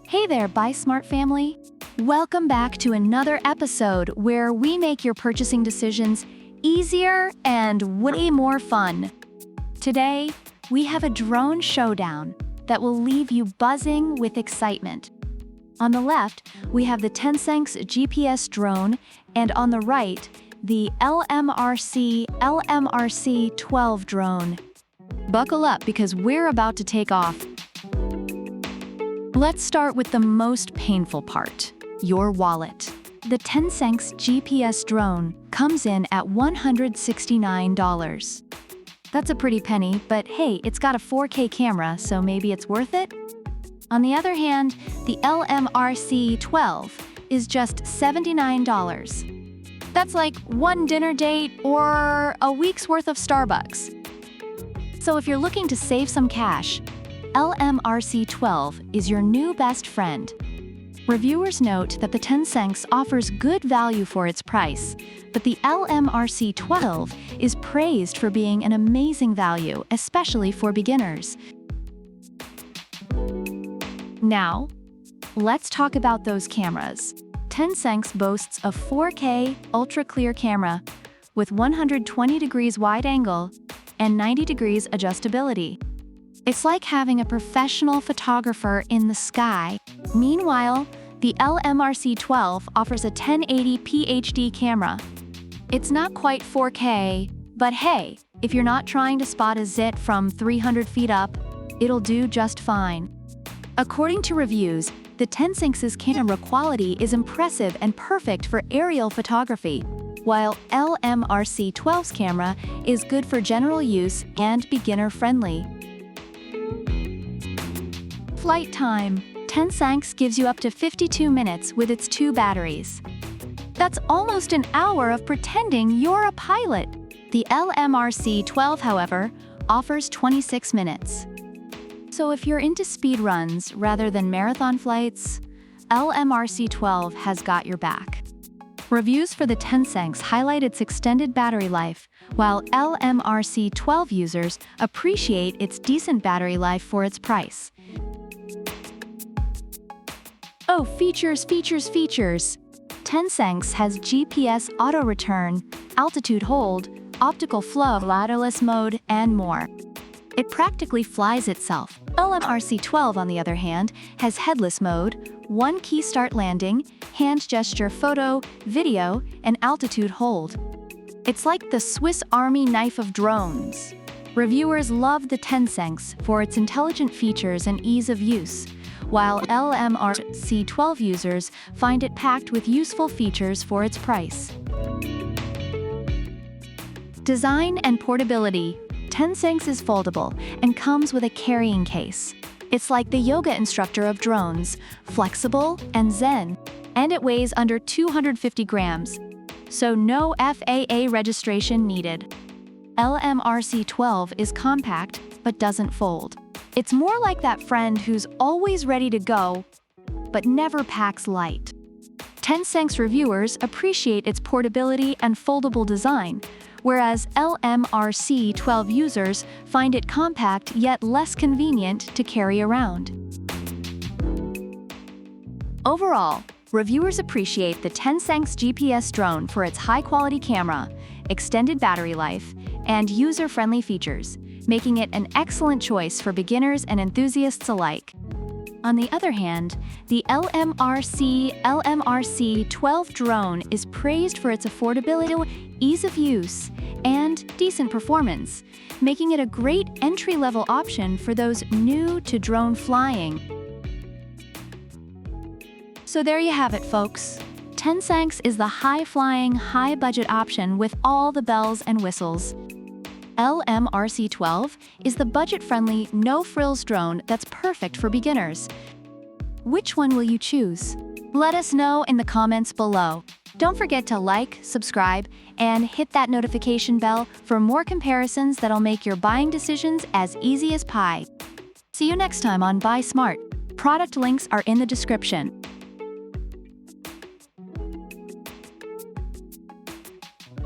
Hey there, Buy Smart family! Welcome back to another episode where we make your purchasing decisions easier and way more fun. Today, we have a drone showdown that will leave you buzzing with excitement. On the left, we have the TENSSENX GPS drone, and on the right, the LMRC-12 drone. Buckle up because we're about to take off. Let's start with the most painful part, your wallet. The TENSSENX GPS drone comes in at $169. That's a pretty penny, but hey, it's got a 4K camera, so maybe it's worth it? On the other hand, the LMRC-12 is just $79. That's like one dinner date or a week's worth of Starbucks. So if you're looking to save some cash, LMRC-12 is your new best friend. Reviewers note that the TENSSENX offers good value for its price, but the LMRC-12 is praised for being an amazing value, especially for beginners. Now, let's talk about those cameras. TENSSENX boasts a 4K ultra-clear camera with 120 degrees wide angle and 90 degrees adjustability. It's like having a professional photographer in the sky. Meanwhile, the LMRC-12 offers a 1080p HD camera. It's not quite 4K, but hey, if you're not trying to spot a zit from 300 feet up, it'll do just fine. According to reviews, the TENSSENX's camera quality is impressive and perfect for aerial photography, while LMRC-12's camera is good for general use and beginner-friendly. Flight time. TENSSENX gives you up to 52 minutes with its 2 batteries. That's almost an hour of pretending you're a pilot. The LMRC-12, however, offers 26 minutes. So if you're into speed runs rather than marathon flights, LMRC-12 has got your back. Reviews for the TENSSENX highlight its extended battery life, while LMRC-12 users appreciate its decent battery life for its price. Oh, features! TENSSENX has GPS auto-return, altitude hold, optical flow, ladderless mode, and more. It practically flies itself. LMRC-12, on the other hand, has headless mode, one-key start landing, hand gesture photo, video, and altitude hold. It's like the Swiss Army knife of drones. Reviewers love the TENSSENX for its intelligent features and ease of use, while LMRC-12 users find it packed with useful features for its price. Design and portability. TENSSENX is foldable and comes with a carrying case. It's like the yoga instructor of drones, flexible and zen, and it weighs under 250 grams, so no FAA registration needed. LMRC-12 is compact but doesn't fold. It's more like that friend who's always ready to go, but never packs light. TENSSENX reviewers appreciate its portability and foldable design, whereas LMRC-12 users find it compact yet less convenient to carry around. Overall, reviewers appreciate the TENSSENX GPS drone for its high-quality camera, extended battery life, and user-friendly features, making it an excellent choice for beginners and enthusiasts alike. On the other hand, the LMRC-12 drone is praised for its affordability, ease of use, and decent performance, making it a great entry-level option for those new to drone flying. So there you have it, folks. TENSSENX is the high-flying, high-budget option with all the bells and whistles. LMRC-12 is the budget-friendly, no-frills drone that's perfect for beginners. Which one will you choose? Let us know in the comments below. Don't forget to like, subscribe, and hit that notification bell for more comparisons that'll make your buying decisions as easy as pie. See you next time on Buy Smart. Product links are in the description.